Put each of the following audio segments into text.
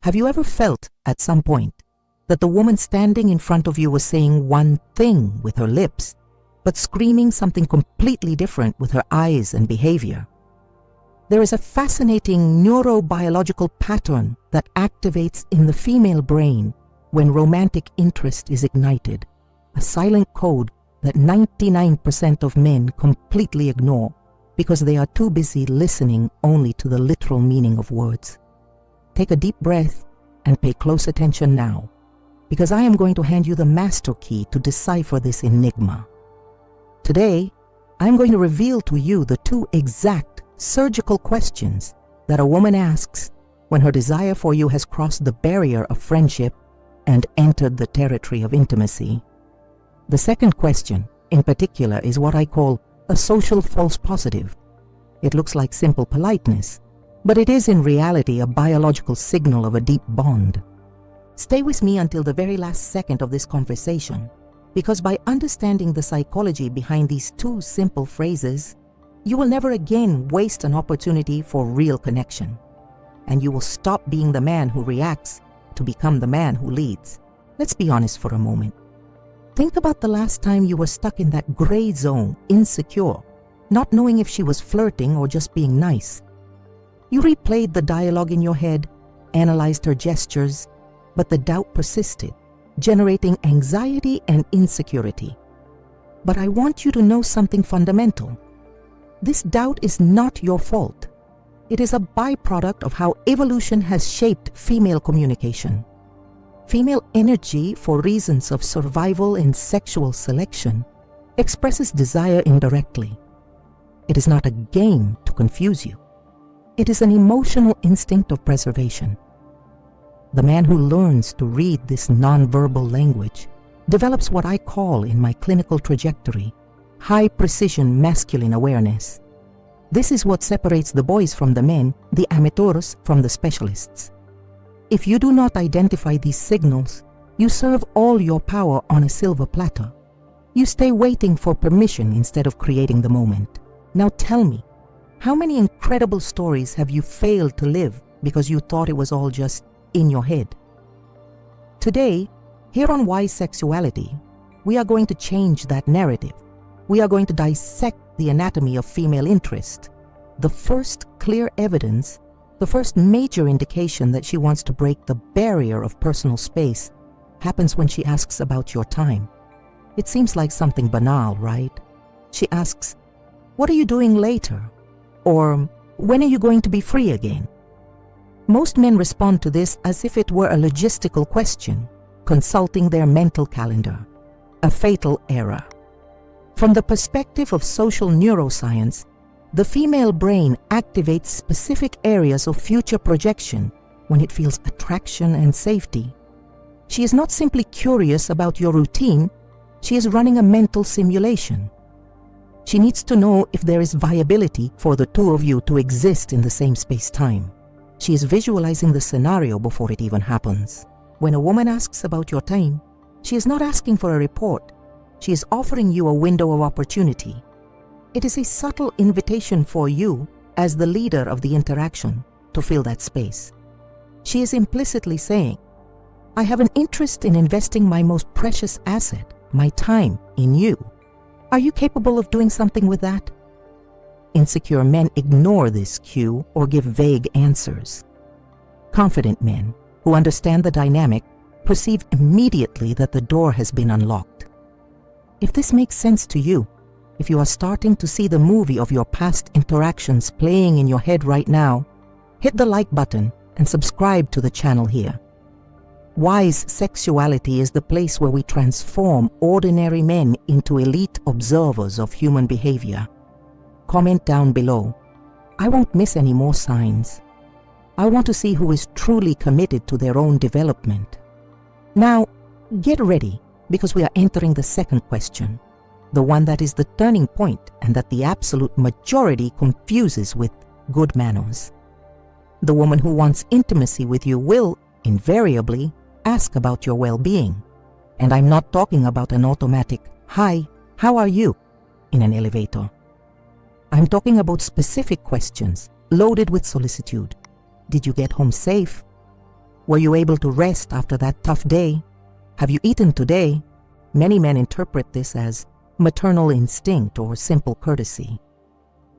Have you ever felt at some point that the woman standing in front of you was saying one thing with her lips, but screaming something completely different with her eyes and behavior? There is a fascinating neurobiological pattern that activates in the female brain when romantic interest is ignited, a silent code that 99% of men completely ignore because they are too busy listening only to the literal meaning of words. Take a deep breath and pay close attention now, because I am going to hand you the master key to decipher this enigma. Today, I am going to reveal to you the two exact surgical questions that a woman asks when her desire for you has crossed the barrier of friendship and entered the territory of intimacy. The second question, in particular, is what I call a social false positive. It looks like simple politeness, but it is in reality a biological signal of a deep bond. Stay with me until the very last second of this conversation, because by understanding the psychology behind these two simple phrases, you will never again waste an opportunity for real connection, and you will stop being the man who reacts to become the man who leads. Let's be honest for a moment. Think about the last time you were stuck in that gray zone, insecure, not knowing if she was flirting or just being nice. You replayed the dialogue in your head, analyzed her gestures, but the doubt persisted, generating anxiety and insecurity. But I want you to know something fundamental. This doubt is not your fault. It is a byproduct of how evolution has shaped female communication. Female energy, for reasons of survival and sexual selection, expresses desire indirectly. It is not a game to confuse you. It is an emotional instinct of preservation. The man who learns to read this nonverbal language develops what I call in my clinical trajectory high-precision masculine awareness. This is what separates the boys from the men, the amateurs from the specialists. If you do not identify these signals, you serve all your power on a silver platter. You stay waiting for permission instead of creating the moment. Now tell me, how many incredible stories have you failed to live because you thought it was all just in your head? Today, here on Why Sexuality, we are going to change that narrative. We are going to dissect the anatomy of female interest. The first clear evidence, the first major indication that she wants to break the barrier of personal space happens when she asks about your time. It seems like something banal, right? She asks, "What are you doing later?" Or, "When are you going to be free again?" Most men respond to this as if it were a logistical question, consulting their mental calendar, a fatal error. From the perspective of social neuroscience, the female brain activates specific areas of future projection when it feels attraction and safety. She is not simply curious about your routine, she is running a mental simulation. She needs to know if there is viability for the two of you to exist in the same space-time. She is visualizing the scenario before it even happens. When a woman asks about your time, she is not asking for a report. She is offering you a window of opportunity. It is a subtle invitation for you, as the leader of the interaction, to fill that space. She is implicitly saying, "I have an interest in investing my most precious asset, my time, in you. Are you capable of doing something with that?" Insecure men ignore this cue or give vague answers. Confident men, who understand the dynamic, perceive immediately that the door has been unlocked. If this makes sense to you, if you are starting to see the movie of your past interactions playing in your head right now, hit the like button and subscribe to the channel here. Wise Sexuality is the place where we transform ordinary men into elite observers of human behavior. Comment down below. I won't miss any more signs. I want to see who is truly committed to their own development. Now, get ready, because we are entering the second question, the one that is the turning point and that the absolute majority confuses with good manners. The woman who wants intimacy with you will, invariably, ask about your well-being. And I'm not talking about an automatic, "Hi, how are you?" in an elevator. I'm talking about specific questions, loaded with solicitude. Did you get home safe? Were you able to rest after that tough day? Have you eaten today? Many men interpret this as maternal instinct or simple courtesy.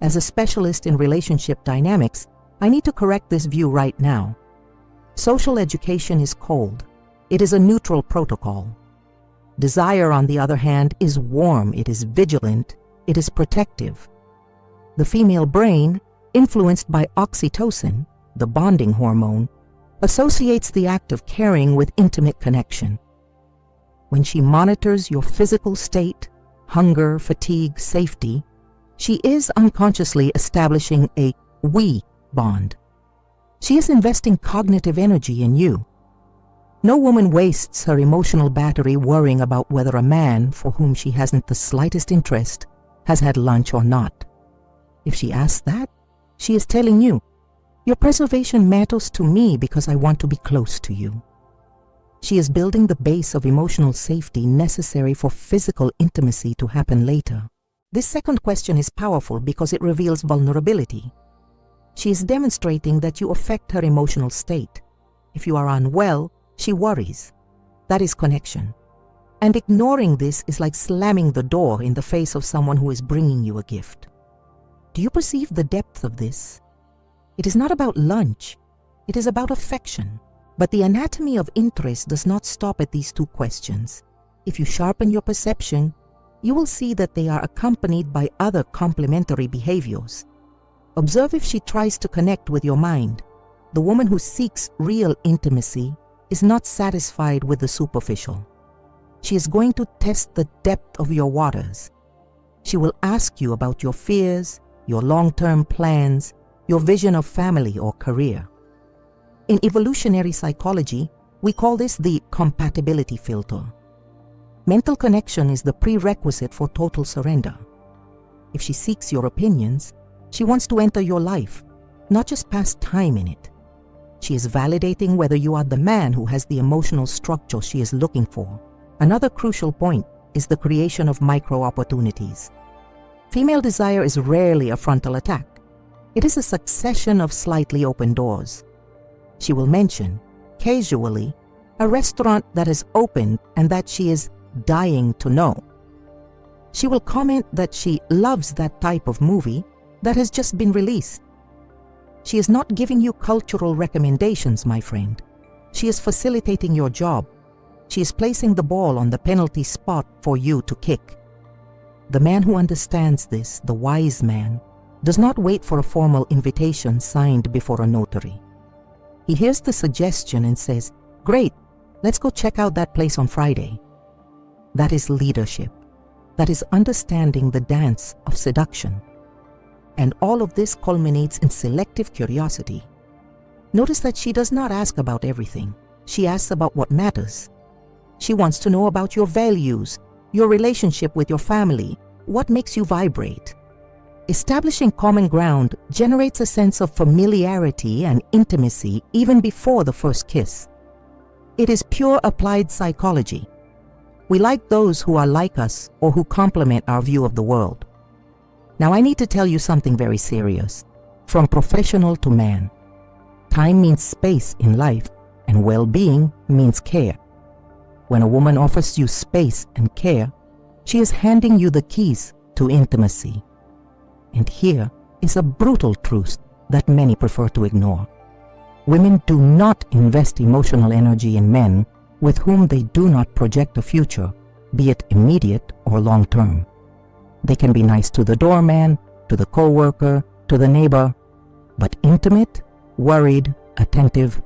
As a specialist in relationship dynamics, I need to correct this view right now. Social education is cold. It is a neutral protocol. Desire, on the other hand, is warm, it is vigilant, it is protective. The female brain, influenced by oxytocin, the bonding hormone, associates the act of caring with intimate connection. When she monitors your physical state, hunger, fatigue, safety, she is unconsciously establishing a we bond. She is investing cognitive energy in you. No woman wastes her emotional battery worrying about whether a man for whom she hasn't the slightest interest has had lunch or not. If she asks that, she is telling you, your preservation matters to me because I want to be close to you. She is building the base of emotional safety necessary for physical intimacy to happen later. This second question is powerful because it reveals vulnerability. She is demonstrating that you affect her emotional state. If you are unwell, she worries. That is connection. And ignoring this is like slamming the door in the face of someone who is bringing you a gift. Do you perceive the depth of this? It is not about lunch. It is about affection. But the anatomy of interest does not stop at these two questions. If you sharpen your perception, you will see that they are accompanied by other complementary behaviors. Observe if she tries to connect with your mind. The woman who seeks real intimacy is not satisfied with the superficial. She is going to test the depth of your waters. She will ask you about your fears, your long-term plans, your vision of family or career. In evolutionary psychology, we call this the compatibility filter. Mental connection is the prerequisite for total surrender. If she seeks your opinions, she wants to enter your life, not just pass time in it. She is validating whether you are the man who has the emotional structure she is looking for. Another crucial point is the creation of micro-opportunities. Female desire is rarely a frontal attack. It is a succession of slightly open doors. She will mention, casually, a restaurant that has opened and that she is dying to know. She will comment that she loves that type of movie that has just been released. She is not giving you cultural recommendations, my friend. She is facilitating your job. She is placing the ball on the penalty spot for you to kick. The man who understands this, the wise man, does not wait for a formal invitation signed before a notary. He hears the suggestion and says, "Great, let's go check out that place on Friday." That is leadership. That is understanding the dance of seduction. And all of this culminates in selective curiosity. Notice that she does not ask about everything. She asks about what matters. She wants to know about your values, your relationship with your family, what makes you vibrate. Establishing common ground generates a sense of familiarity and intimacy even before the first kiss. It is pure applied psychology. We like those who are like us or who complement our view of the world. Now I need to tell you something very serious. From professional to man, time means space in life, and well-being means care. When a woman offers you space and care, she is handing you the keys to intimacy. And here is a brutal truth that many prefer to ignore. Women do not invest emotional energy in men with whom they do not project a future, be it immediate or long-term. They can be nice to the doorman, to the co-worker, to the neighbor, but intimate, worried, attentive,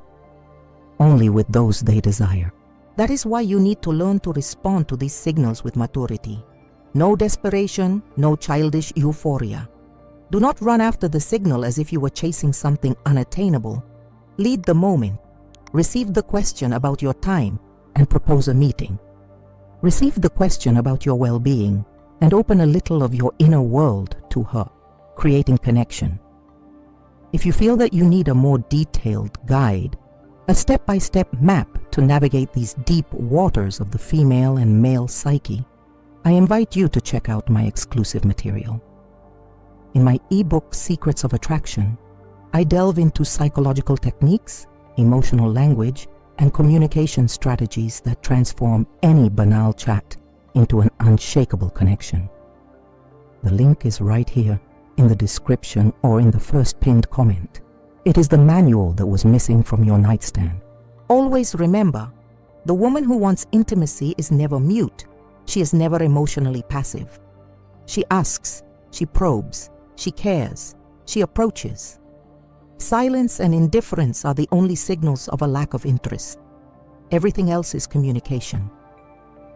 only with those they desire. That is why you need to learn to respond to these signals with maturity. No desperation, no childish euphoria. Do not run after the signal as if you were chasing something unattainable. Lead the moment. Receive the question about your time and propose a meeting. Receive the question about your well-being and open a little of your inner world to her, creating connection. If you feel that you need a more detailed guide, a step-by-step map to navigate these deep waters of the female and male psyche, I invite you to check out my exclusive material. In my ebook, Secrets of Attraction, I delve into psychological techniques, emotional language, and communication strategies that transform any banal chat into an unshakable connection. The link is right here in the description or in the first pinned comment. It is the manual that was missing from your nightstand. Always remember, the woman who wants intimacy is never mute. She is never emotionally passive. She asks, she probes, she cares, she approaches. Silence and indifference are the only signals of a lack of interest. Everything else is communication.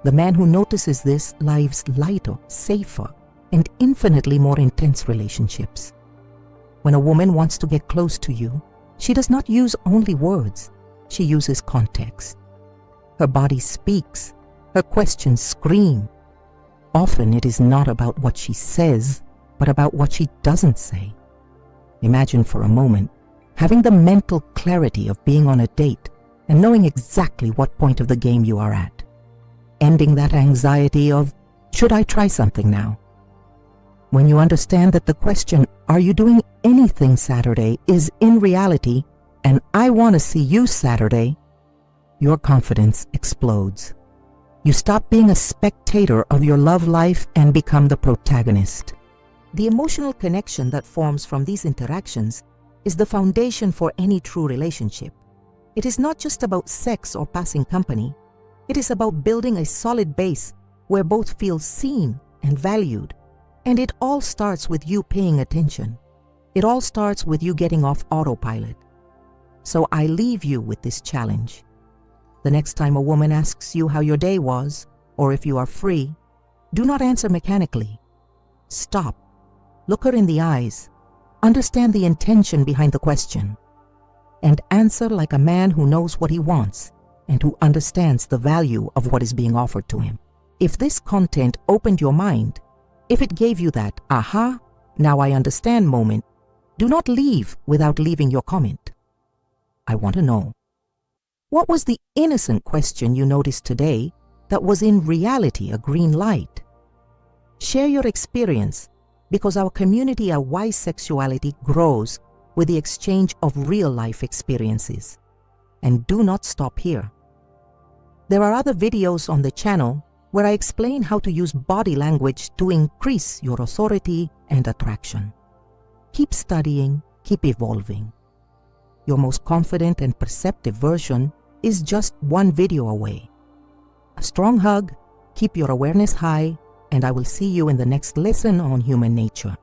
The man who notices this lives lighter, safer, and infinitely more intense relationships. When a woman wants to get close to you, she does not use only words, she uses context. Her body speaks, her questions scream. Often it is not about what she says, but about what she doesn't say. Imagine for a moment having the mental clarity of being on a date and knowing exactly what point of the game you are at. Ending that anxiety of, should I try something now? When you understand that the question, are you doing anything Saturday, is in reality, and I want to see you Saturday, your confidence explodes. You stop being a spectator of your love life and become the protagonist. The emotional connection that forms from these interactions is the foundation for any true relationship. It is not just about sex or passing company. It is about building a solid base where both feel seen and valued. And it all starts with you paying attention. It all starts with you getting off autopilot. So I leave you with this challenge. The next time a woman asks you how your day was, or if you are free, do not answer mechanically. Stop. Look her in the eyes. Understand the intention behind the question. And answer like a man who knows what he wants and who understands the value of what is being offered to him. If this content opened your mind, if it gave you that, aha, now I understand moment, do not leave without leaving your comment. I want to know, what was the innocent question you noticed today that was in reality a green light? Share your experience, because our community at Wise Sexuality grows with the exchange of real-life experiences. And do not stop here. There are other videos on the channel where I explain how to use body language to increase your authority and attraction. Keep studying, keep evolving. Your most confident and perceptive version is just one video away. A strong hug, keep your awareness high, and I will see you in the next lesson on human nature.